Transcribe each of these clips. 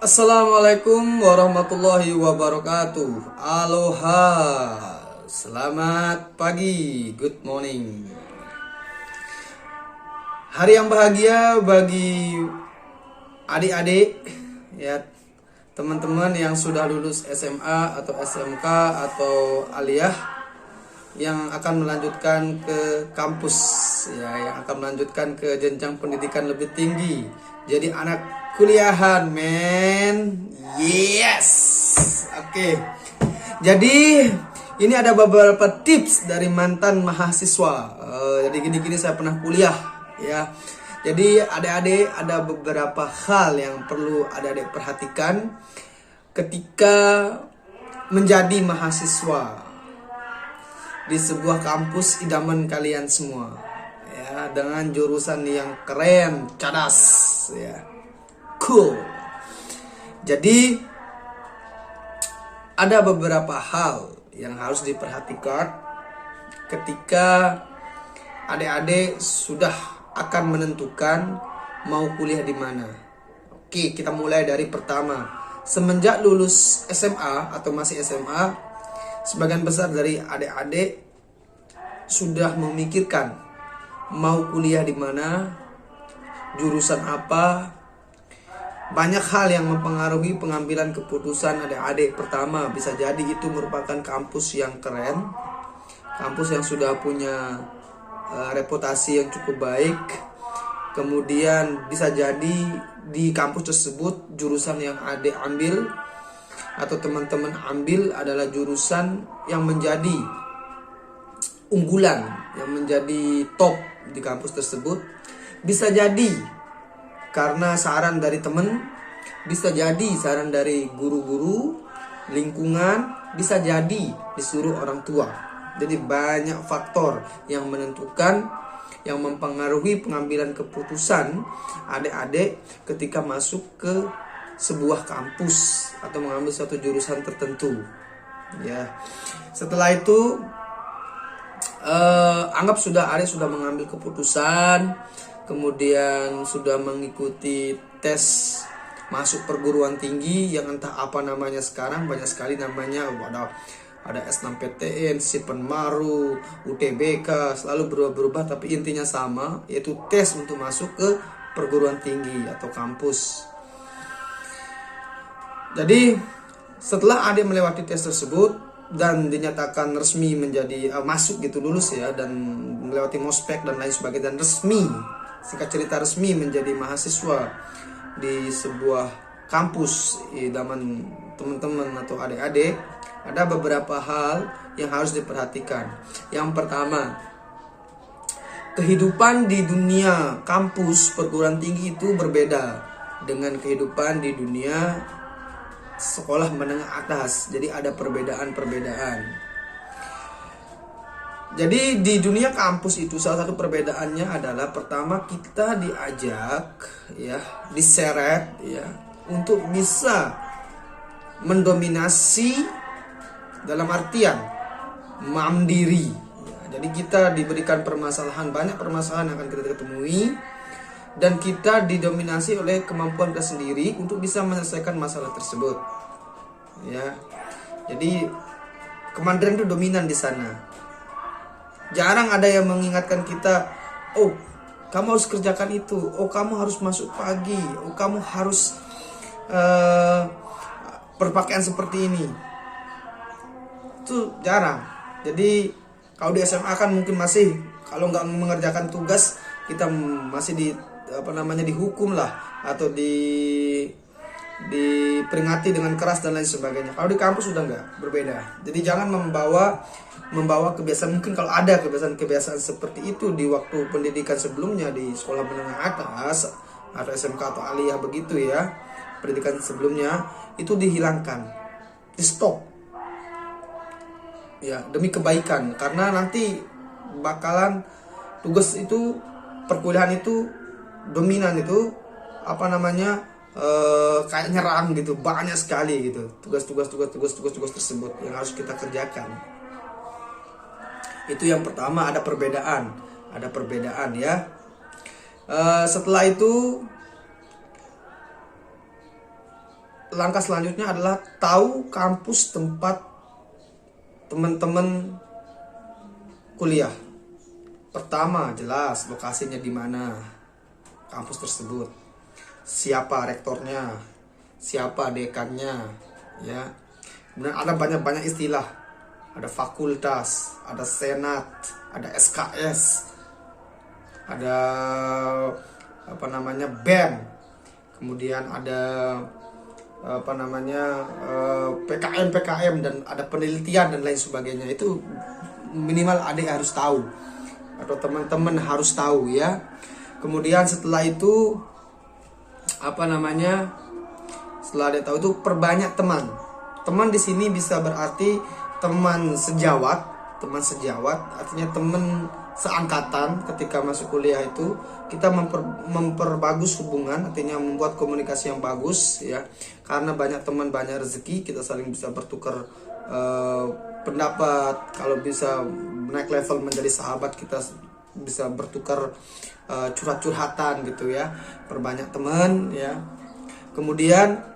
Assalamualaikum warahmatullahi wabarakatuh. Aloha. Selamat pagi. Good morning. Hari yang bahagia bagi adik-adik ya, teman-teman yang sudah lulus SMA atau SMK atau aliyah yang akan melanjutkan ke kampus ya, yang akan melanjutkan ke jenjang pendidikan lebih tinggi. Jadi anak kuliahan, men. Yes. Oke. Jadi ini ada beberapa tips dari mantan mahasiswa. Jadi gini-gini saya pernah kuliah ya. Jadi adik-adik ada beberapa hal yang perlu adik-adik perhatikan ketika menjadi mahasiswa di sebuah kampus idaman kalian semua ya, dengan jurusan yang keren, cadas ya, cool. Jadi ada beberapa hal yang harus diperhatikan ketika adik-adik sudah akan menentukan mau kuliah di mana. Oke, kita mulai dari pertama. Semenjak lulus SMA atau masih SMA, sebagian besar dari adik-adik sudah memikirkan mau kuliah di mana, jurusan apa. Banyak hal yang mempengaruhi pengambilan keputusan adik-adik. Pertama, bisa jadi itu merupakan kampus yang keren, kampus yang sudah punya reputasi yang cukup baik. Kemudian bisa jadi di kampus tersebut jurusan yang adik ambil atau teman-teman ambil adalah jurusan yang menjadi unggulan, yang menjadi top di kampus tersebut. Bisa jadi karena saran dari teman, bisa jadi saran dari guru-guru, lingkungan, bisa jadi disuruh orang tua. Jadi banyak faktor yang menentukan, yang mempengaruhi pengambilan keputusan adik-adik ketika masuk ke sebuah kampus atau mengambil suatu jurusan tertentu ya. Setelah itu anggap sudah adik sudah mengambil keputusan, kemudian sudah mengikuti tes masuk perguruan tinggi yang entah apa namanya sekarang, banyak sekali namanya. Ada S6PTN, Sipenmaru, UTBK, selalu berubah-berubah, tapi intinya sama, yaitu tes untuk masuk ke perguruan tinggi atau kampus. Jadi setelah adik melewati tes tersebut dan dinyatakan resmi menjadi masuk gitu, lulus ya, dan melewati mospek dan lain sebagainya, dan resmi, singkat cerita resmi menjadi mahasiswa di sebuah kampus idaman teman-teman atau adik-adik, ada beberapa hal yang harus diperhatikan. Yang pertama, kehidupan di dunia kampus perguruan tinggi itu berbeda dengan kehidupan di dunia sekolah menengah atas. Jadi ada perbedaan-perbedaan. Jadi di dunia kampus itu salah satu perbedaannya adalah pertama, kita diajak ya, diseret ya, untuk bisa mendominasi dalam artian mandiri ya. Jadi kita diberikan permasalahan, banyak permasalahan yang akan kita ketemui, dan kita didominasi oleh kemampuan kita sendiri untuk bisa menyelesaikan masalah tersebut ya. Jadi kemandirian itu dominan di sana. Jarang ada yang mengingatkan kita, oh kamu harus kerjakan itu, oh kamu harus masuk pagi, oh kamu harus berpakaian seperti ini. Itu jarang. Jadi kalau di SMA kan mungkin masih, kalau nggak mengerjakan tugas kita masih dihukum lah, atau diperingati dengan keras dan lain sebagainya. Kalau di kampus sudah nggak, berbeda. Jadi jangan membawa kebiasaan, mungkin kalau ada kebiasaan seperti itu di waktu pendidikan sebelumnya di sekolah menengah atas atau SMK atau aliyah begitu ya, pendidikan sebelumnya itu dihilangkan, di stop ya, demi kebaikan. Karena nanti bakalan tugas itu, perkuliahan itu dominan itu kayak nyerang gitu, banyak sekali gitu tugas tersebut yang harus kita kerjakan. Itu yang pertama, ada perbedaan ya. Setelah itu langkah selanjutnya adalah tahu kampus tempat teman-teman kuliah. Pertama, jelas lokasinya di mana kampus tersebut, siapa rektornya, siapa dekannya, ya. Kemudian ada banyak istilah, ada fakultas, ada senat, ada SKS, ada BEM, kemudian ada PKM dan ada penelitian dan lain sebagainya. Itu minimal adik harus tahu atau teman-teman harus tahu, ya. Kemudian setelah itu setelah adik tahu itu perbanyak teman. Teman di sini bisa berarti teman sejawat artinya teman seangkatan. Ketika masuk kuliah itu kita memperbagus hubungan, artinya membuat komunikasi yang bagus, ya. Karena banyak teman banyak rezeki, kita saling bisa bertukar pendapat. Kalau bisa naik level menjadi sahabat, kita bisa bertukar curhat-curhatan gitu, ya. Perbanyak teman, ya. Kemudian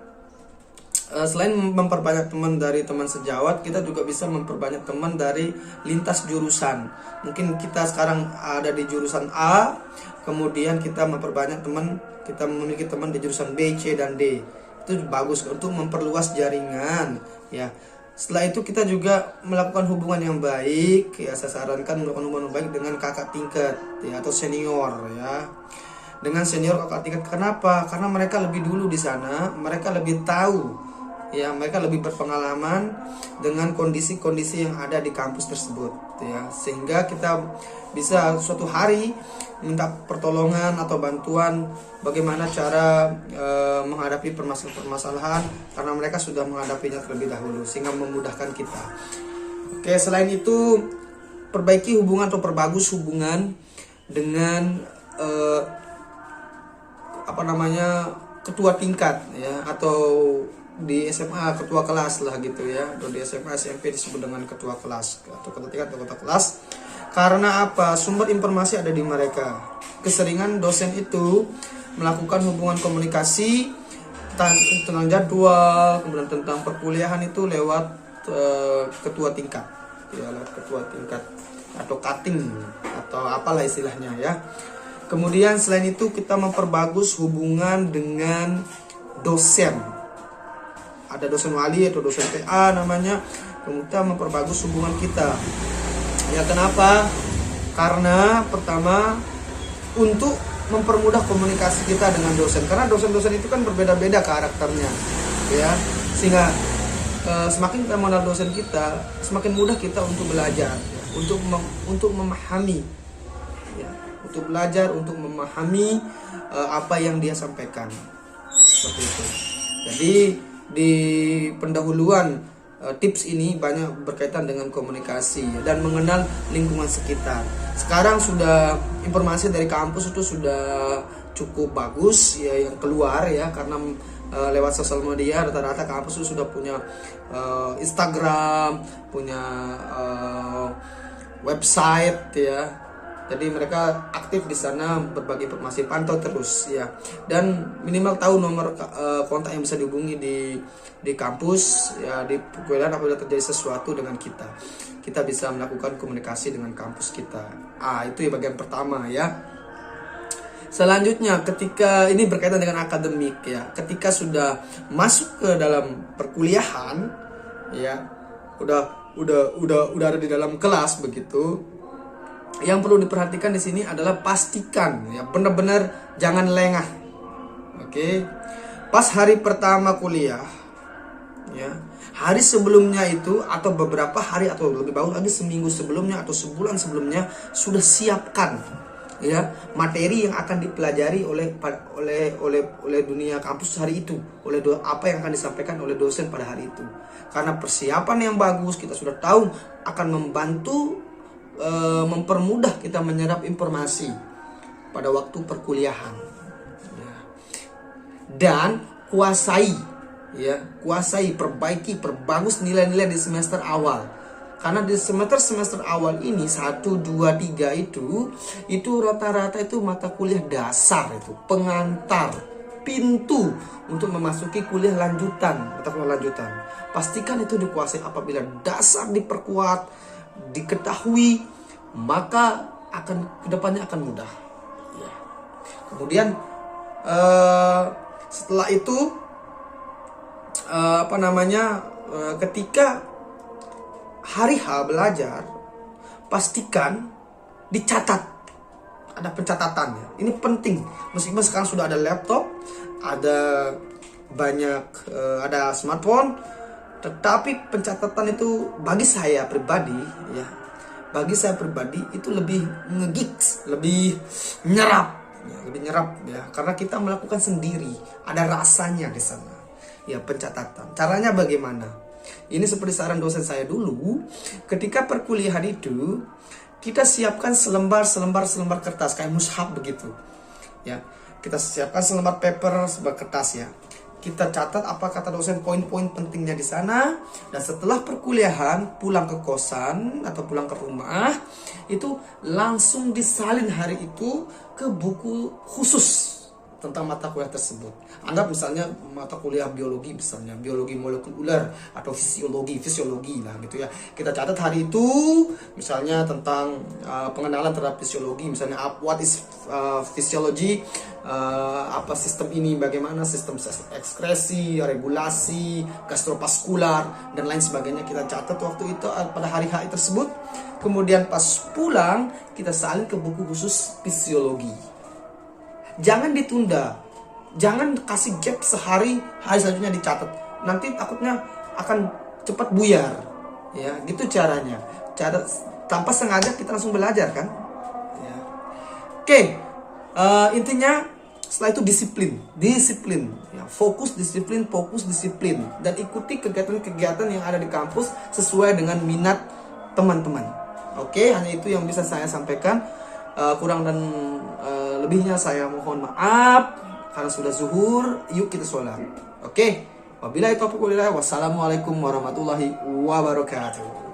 selain memperbanyak teman dari teman sejawat, kita juga bisa memperbanyak teman dari lintas jurusan. Mungkin kita sekarang ada di jurusan A, kemudian kita memperbanyak teman, kita memiliki teman di jurusan B, C, dan D. Itu bagus untuk memperluas jaringan, ya. Setelah itu kita juga melakukan hubungan yang baik, ya. Saya sarankan melakukan hubungan yang baik dengan kakak tingkat, ya, atau senior, ya. Dengan senior kakak tingkat, kenapa? Karena mereka lebih dulu di sana, mereka lebih tahu, ya, mereka lebih berpengalaman dengan kondisi-kondisi yang ada di kampus tersebut, ya. Sehingga kita bisa suatu hari minta pertolongan atau bantuan bagaimana cara menghadapi permasalahan karena mereka sudah menghadapinya terlebih dahulu, sehingga memudahkan kita. Oke, selain itu perbaiki hubungan atau perbagus hubungan dengan ketua tingkat, ya, atau di SMA ketua kelas lah gitu, ya. Atau di SMA SMP disebut dengan ketua kelas atau ketua tingkat atau ketua kelas. Karena apa? Sumber informasi ada di mereka. Keseringan dosen itu melakukan hubungan komunikasi tentang jadwal, kemudian tentang perkuliahan itu lewat ketua tingkat, ya, lewat ketua tingkat atau cutting atau apalah istilahnya, ya. Kemudian selain itu kita memperbagus hubungan dengan dosen. Ada dosen wali atau dosen TA namanya. Kita memperbagus hubungan kita. Ya, kenapa? Karena pertama untuk mempermudah komunikasi kita dengan dosen. Karena dosen-dosen itu kan berbeda-beda karakternya, ya. Sehingga semakin kita mengenal dosen kita, semakin mudah kita untuk belajar, ya, untuk memahami, ya, untuk belajar, untuk memahami apa yang dia sampaikan. Seperti itu. Jadi di pendahuluan tips ini banyak berkaitan dengan komunikasi dan mengenal lingkungan sekitar. Sekarang sudah informasi dari kampus itu sudah cukup bagus, ya, yang keluar, ya, karena lewat sosial media rata-rata kampus itu sudah punya Instagram, punya website, ya. Jadi mereka aktif di sana berbagi informasi, pantau terus, ya. Dan minimal tahu nomor kontak yang bisa dihubungi di kampus, ya, di perkuliahan apabila terjadi sesuatu dengan kita. Kita bisa melakukan komunikasi dengan kampus kita. Itu ya bagian pertama, ya. Selanjutnya, ketika ini berkaitan dengan akademik, ya. Ketika sudah masuk ke dalam perkuliahan, ya, udah ada di dalam kelas begitu. Yang perlu diperhatikan di sini adalah pastikan, ya, benar-benar jangan lengah. Oke. Pas hari pertama kuliah, ya, hari sebelumnya itu atau beberapa hari atau lebih bagus lagi seminggu sebelumnya atau sebulan sebelumnya sudah siapkan, ya, materi yang akan dipelajari oleh dunia kampus hari itu, apa yang akan disampaikan oleh dosen pada hari itu. Karena persiapan yang bagus, kita sudah tahu akan membantu mempermudah kita menyerap informasi pada waktu perkuliahan, ya. Dan kuasai, perbaiki, perbagus nilai-nilai di semester awal. Karena di semester awal ini 1, 2, 3 itu rata-rata itu mata kuliah dasar, itu pengantar, pintu untuk memasuki kuliah lanjutan atau kuliah lanjutan. Pastikan itu dikuasai. Apabila dasar diperkuat, diketahui, maka kedepannya akan mudah. Ya. Kemudian setelah itu ketika hari H belajar, pastikan dicatat. Ada pencatatannya. Ini penting. Meskipun sekarang sudah ada laptop, ada banyak ada smartphone, tetapi pencatatan itu bagi saya pribadi itu lebih ngegigs, lebih nyerap ya, karena kita melakukan sendiri, ada rasanya di sana. Ya, pencatatan. Caranya bagaimana? Ini seperti saran dosen saya dulu, ketika perkuliahan itu kita siapkan selembar kertas kayak mushaf begitu. Ya, kita siapkan selembar paper, selembar kertas ya. Kita catat apa kata dosen, poin-poin pentingnya di sana, dan setelah perkuliahan pulang ke kosan atau pulang ke rumah itu langsung disalin hari itu ke buku khusus tentang mata kuliah tersebut. Anggap misalnya mata kuliah biologi, misalnya biologi molekuler atau fisiologi lah gitu ya. Kita catat hari itu misalnya tentang pengenalan terhadap fisiologi, misalnya what is physiology, apa sistem ini, bagaimana sistem ekskresi, regulasi, gastrovaskular dan lain sebagainya. Kita catat waktu itu pada hari H tersebut. Kemudian pas pulang kita salin ke buku khusus fisiologi. Jangan ditunda, jangan kasih gap sehari, hari selanjutnya dicatat. Nanti takutnya akan cepat buyar. Ya, gitu caranya. Tanpa sengaja kita langsung belajar kan. Ya. Oke, intinya setelah itu disiplin. Ya, fokus disiplin, dan ikuti kegiatan-kegiatan yang ada di kampus sesuai dengan minat teman-teman. Oke, hanya itu yang bisa saya sampaikan. Kurang dan lebihnya saya mohon maaf karena sudah zuhur. Yuk kita sholat. Oke. Wabillahi taufiq walhidayah. Wassalamualaikum warahmatullahi wabarakatuh.